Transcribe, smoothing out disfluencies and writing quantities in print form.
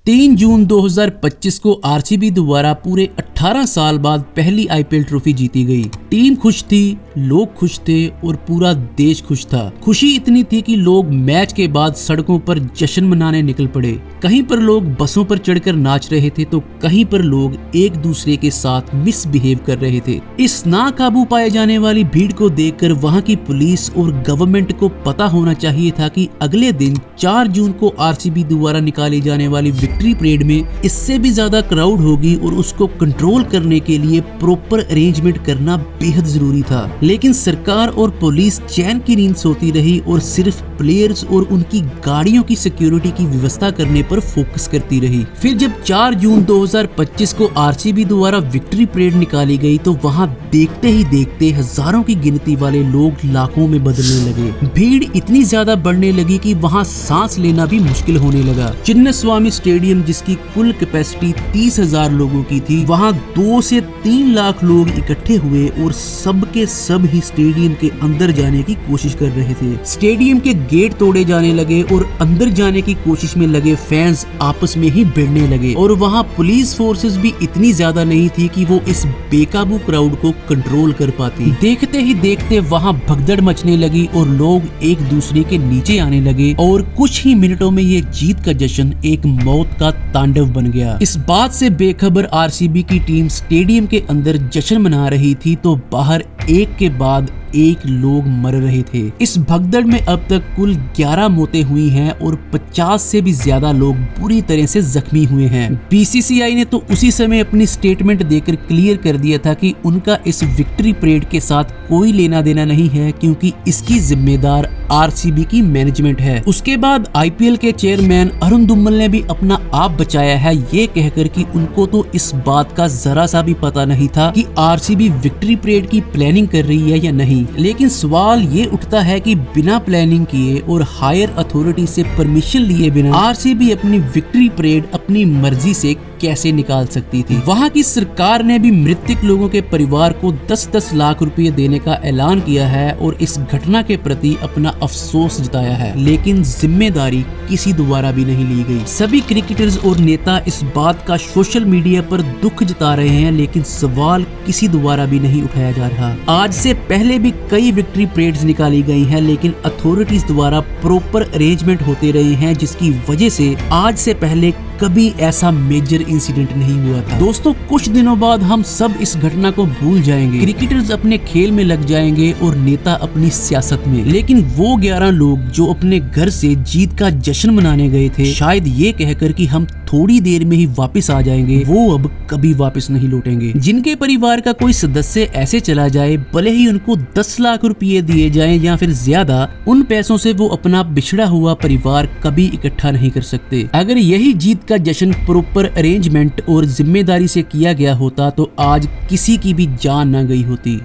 3 जून 2025 को आरसीबी द्वारा पूरे 18 साल बाद पहली आईपीएल ट्रॉफी जीती गई। टीम खुश थी, लोग खुश थे और पूरा देश खुश था। खुशी इतनी थी कि लोग मैच के बाद सड़कों पर जश्न मनाने निकल पड़े। कहीं पर लोग बसों पर चढ़कर नाच रहे थे तो कहीं पर लोग एक दूसरे के साथ मिसबिहेव कर रहे थे। इस नाकाबू पाए जाने वाली भीड़ को देखकर वहां की पुलिस और गवर्नमेंट को पता होना चाहिए था कि अगले दिन 4 जून को आरसीबी द्वारा निकाली जाने वाली विक्ट्री परेड में इससे भी ज्यादा क्राउड होगी और उसको कंट्रोल करने के लिए प्रॉपर अरेंजमेंट करना बेहद जरूरी था। लेकिन सरकार और पुलिस चैन की नींद सोती रही और सिर्फ प्लेयर्स और उनकी गाड़ियों की सिक्योरिटी की व्यवस्था करने पर फोकस करती रही। फिर जब 4 जून 2025 को आरसीबी द्वारा विक्ट्री परेड निकाली गई तो वहां देखते ही देखते हजारों की गिनती वाले लोग लाखों में बदलने लगे। भीड़ इतनी ज्यादा बढ़ने लगी कि वहां सांस लेना भी मुश्किल होने लगा। चिन्नस्वामी स्टेडियम, जिसकी कुल कैपेसिटी 30,000 लोगों की थी, वहां 2 से 3 लाख लोग इकट्ठे हुए और सबके सब ही स्टेडियम के अंदर जाने की कोशिश कर रहे थे। स्टेडियम के गेट तोड़े जाने लगे और अंदर जाने की कोशिश में लगे फैंस आपस में ही भिड़ने लगे और वहां पुलिस फोर्सेस भी इतनी ज्यादा नहीं थी कि वो इस बेकाबू क्राउड को कंट्रोल कर पाती। देखते ही देखते वहां भगदड़ मचने लगी और लोग एक दूसरे के नीचे आने लगे और कुछ ही मिनटों में ये जीत का जश्न एक मौत का तांडव बन गया। इस बात से बेखबर आरसीबी की टीम स्टेडियम के अंदर जश्न मना रही थी तो बाहर एक के बाद एक लोग मर रहे थे। इस भगदड़ में अब तक कुल 11 मौतें हुई हैं और 50 से भी ज्यादा लोग बुरी तरह से जख्मी हुए हैं। बीसीसीआई ने तो उसी समय अपनी स्टेटमेंट देकर क्लियर कर दिया था कि उनका इस विक्ट्री परेड के साथ कोई लेना देना नहीं है क्योंकि इसकी जिम्मेदार आरसीबी की मैनेजमेंट है। उसके बाद आईपीएल के चेयरमैन अरुण धूमल ने भी अपना आप बचाया है ये कहकर कि उनको तो इस बात का जरा सा भी पता नहीं था कि आरसीबी विक्ट्री परेड की प्लानिंग कर रही है या नहीं। लेकिन सवाल ये उठता है कि बिना प्लानिंग किए और हायर अथॉरिटी से परमिशन लिए बिना आरसीबी अपनी विक्ट्री परेड अपनी मर्जी से कैसे निकाल सकती थी। वहां की सरकार ने भी मृतक लोगों के परिवार को 10-10 लाख रुपए देने का ऐलान किया है और इस घटना के प्रति अपना अफसोस जताया है, लेकिन जिम्मेदारी किसी द्वारा भी नहीं ली गई। सभी क्रिकेटर्स और नेता इस बात का सोशल मीडिया पर दुख जता रहे हैं, लेकिन सवाल किसी द्वारा भी नहीं उठाया जा रहा। आज से पहले भी कई विक्ट्री परेड्स निकाली गई हैं, लेकिन अथॉरिटीज द्वारा प्रॉपर अरेंजमेंट होते रहे हैं, जिसकी वजह से आज से पहले कभी ऐसा मेजर इंसिडेंट नहीं हुआ था। दोस्तों, कुछ दिनों बाद हम सब इस घटना को भूल जाएंगे। क्रिकेटर्स अपने खेल में लग जाएंगे और नेता अपनी सियासत में। लेकिन वो 11 लोग जो अपने घर से जीत का जश्न मनाने गए थे, शायद ये कहकर कि हम थोड़ी देर में ही वापस आ जाएंगे, वो अब कभी वापस नहीं लौटेंगे। जिनके परिवार का कोई सदस्य ऐसे चला जाए, भले ही उनको 10 लाख रुपए दिए जाएं या फिर ज्यादा, उन पैसों से वो अपना बिछड़ा हुआ परिवार कभी इकट्ठा नहीं कर सकते। अगर यही जीत का जश्न प्रॉपर अरेंजमेंट और जिम्मेदारी से किया गया होता तो आज किसी की भी जान ना गई होती।